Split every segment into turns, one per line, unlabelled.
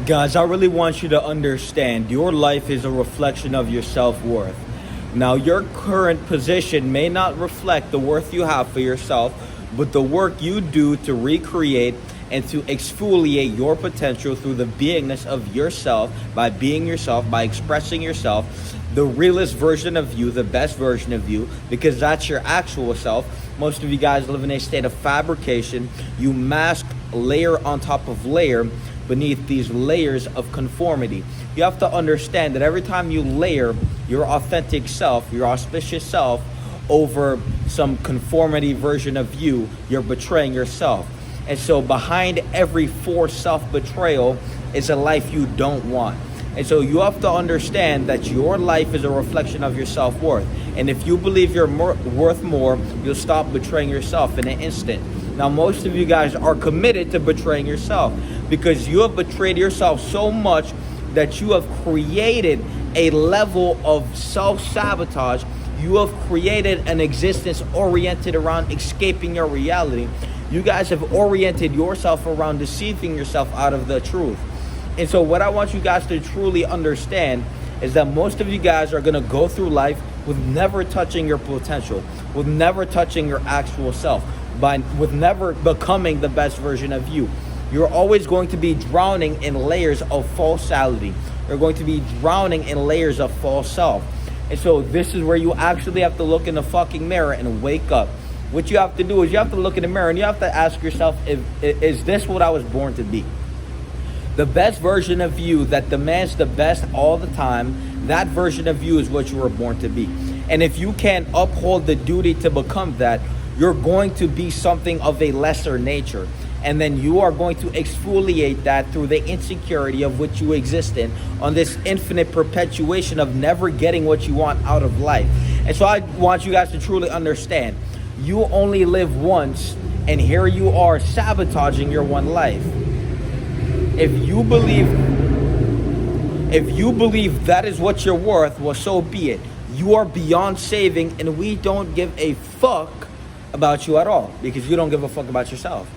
Guys, I really want you to understand your life is a reflection of your self-worth. Now, your current position may not reflect the worth you have for yourself, but the work you do to recreate and to exfoliate your potential through the beingness of yourself, by being yourself, by expressing yourself, the realest version of you, the best version of you, because that's your actual self. Most of you guys live in a state of fabrication. You mask layer on top of layer beneath these layers of conformity. You have to understand that every time you layer your authentic self, your auspicious self, over some conformity version of you, you're betraying yourself. And so behind every forced self-betrayal is a life you don't want. And so you have to understand that your life is a reflection of your self-worth. And if you believe you're worth more, you'll stop betraying yourself in an instant. Now, most of you guys are committed to betraying yourself because you have betrayed yourself so much that you have created a level of self-sabotage. You have created an existence oriented around escaping your reality. You guys have oriented yourself around deceiving yourself out of the truth. And so what I want you guys to truly understand is that most of you guys are going to go through life with never touching your potential, with never touching your actual self, with never becoming the best version of you. You're always going to be drowning in layers of falsality. You're going to be drowning in layers of false self. And so this is where you actually have to look in the fucking mirror and wake up. What you have to do is you have to look in the mirror and you have to ask yourself, is this what I was born to be? The best version of you that demands the best all the time, that version of you is what you were born to be. And if you can't uphold the duty to become that, you're going to be something of a lesser nature. And then you are going to exfoliate that through the insecurity of which you exist in, on this infinite perpetuation of never getting what you want out of life. And so I want you guys to truly understand, you only live once, and here you are sabotaging your one life. If you believe that is what you're worth, well, so be it. You are beyond saving, and we don't give a fuck about you at all because you don't give a fuck about yourself.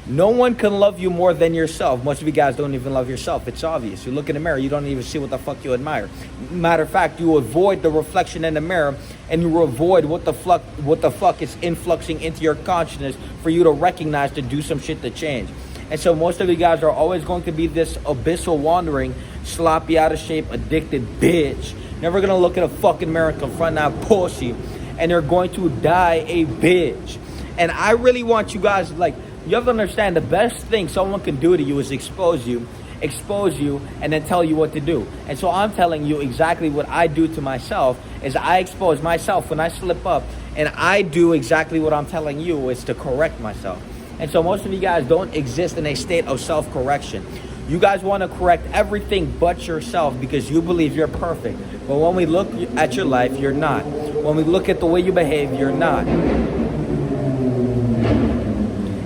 No one can love you more than yourself. Most of you guys don't even love yourself. It's obvious. You look in the mirror, you don't even see what the fuck you admire. Matter of fact, you avoid the reflection in the mirror, and you avoid what the fuck is influxing into your consciousness for you to recognize, to do some shit to change. And so most of you guys are always going to be this abyssal wandering, sloppy, out of shape, addicted bitch. Never gonna look in a fucking mirror and confront that pussy, and you're going to die a bitch. And I really want you guys, you have to understand, the best thing someone can do to you is expose you, and then tell you what to do. And so I'm telling you exactly what I do to myself, is I expose myself when I slip up, and I do exactly what I'm telling you, is to correct myself. And so most of you guys don't exist in a state of self-correction. You guys want to correct everything but yourself because you believe you're perfect. But when we look at your life, you're not. When we look at the way you behave, you're not.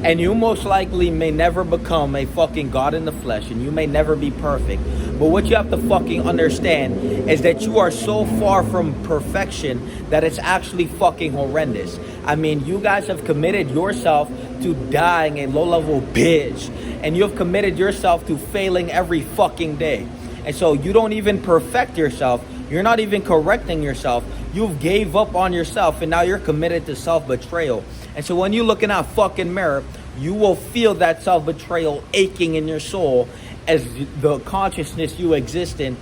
And you most likely may never become a fucking God in the flesh, and you may never be perfect. But what you have to fucking understand is that you are so far from perfection that it's actually fucking horrendous. I mean, you guys have committed yourself to dying a low-level bitch, and you have committed yourself to failing every fucking day. And so you don't even perfect yourself. You're not even correcting yourself. You've gave up on yourself, and now you're committed to self-betrayal. And so when you look in that fucking mirror, you will feel that self-betrayal aching in your soul as the consciousness you exist in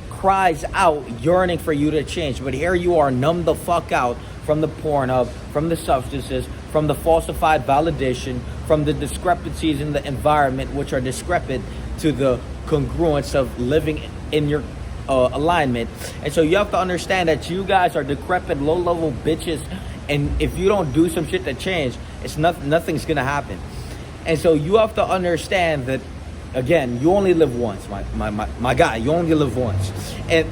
cries out, yearning for you to change. But here you are, numb the fuck out from the Pornhub, from the substances, from the falsified validation, from the discrepancies in the environment, which are discrepant to the congruence of living in your alignment. And so you have to understand that you guys are decrepit, low-level bitches, and if you don't do some shit to change, nothing's gonna happen. And so you have to understand that, again, you only live once, my guy. You only live once. And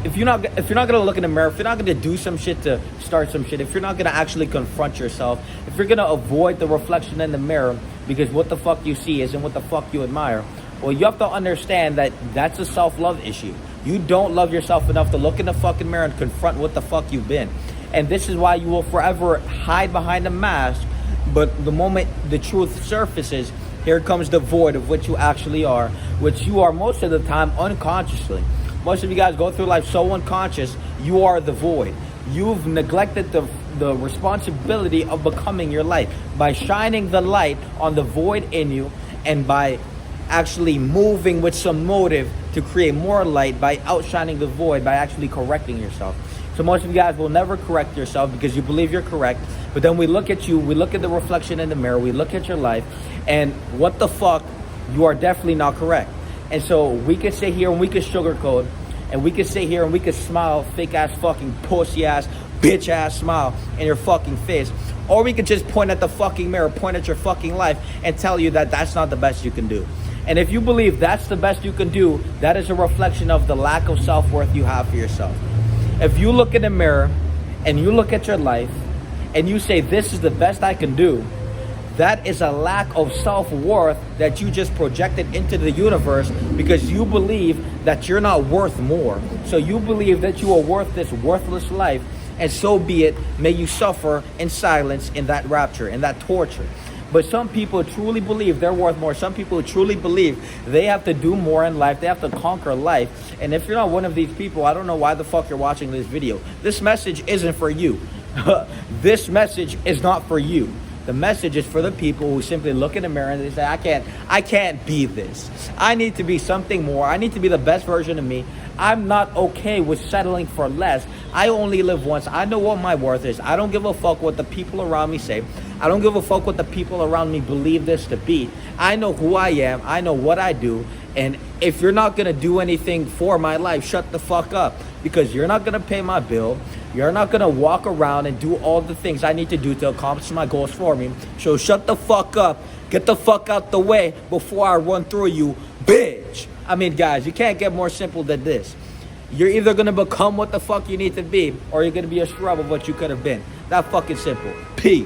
if you're not gonna look in the mirror, if you're not gonna do some shit to start some shit, if you're not gonna actually confront yourself, if you're gonna avoid the reflection in the mirror because what the fuck you see isn't what the fuck you admire, well, you have to understand that that's a self-love issue. You don't love yourself enough to look in the fucking mirror and confront what the fuck you've been. And this is why you will forever hide behind a mask, but the moment the truth surfaces, here comes the void of what you actually are, which you are most of the time unconsciously. Most of you guys go through life so unconscious, you are the void. You've neglected the responsibility of becoming your light by shining the light on the void in you, and by actually moving with some motive to create more light by outshining the void, by actually correcting yourself. So most of you guys will never correct yourself because you believe you're correct, but then we look at you, we look at the reflection in the mirror, we look at your life, and what the fuck, you are definitely not correct. And so we could sit here and we could sugarcoat, and we could sit here and we could smile, fake ass fucking pussy ass, bitch ass smile in your fucking face. Or we could just point at the fucking mirror, point at your fucking life, and tell you that that's not the best you can do. And if you believe that's the best you can do, that is a reflection of the lack of self-worth you have for yourself. If you look in the mirror and you look at your life and you say, this is the best I can do, that is a lack of self-worth that you just projected into the universe because you believe that you're not worth more. So you believe that you are worth this worthless life, and so be it. May you suffer in silence in that rapture, in that torture. But some people truly believe they're worth more. Some people truly believe they have to do more in life. They have to conquer life. And if you're not one of these people, I don't know why the fuck you're watching this video. This message isn't for you. This message is not for you. The message is for the people who simply look in the mirror and they say, I can't be this. I need to be something more. I need to be the best version of me. I'm not okay with settling for less. I only live once. I know what my worth is. I don't give a fuck what the people around me say. I don't give a fuck what the people around me believe this to be. I know who I am. I know what I do. And if you're not going to do anything for my life, shut the fuck up. Because you're not going to pay my bill. You're not going to walk around and do all the things I need to do to accomplish my goals for me. So shut the fuck up. Get the fuck out the way before I run through you, bitch. I mean, guys, you can't get more simple than this. You're either going to become what the fuck you need to be, or you're going to be a scrub of what you could have been. That fucking simple. Peace.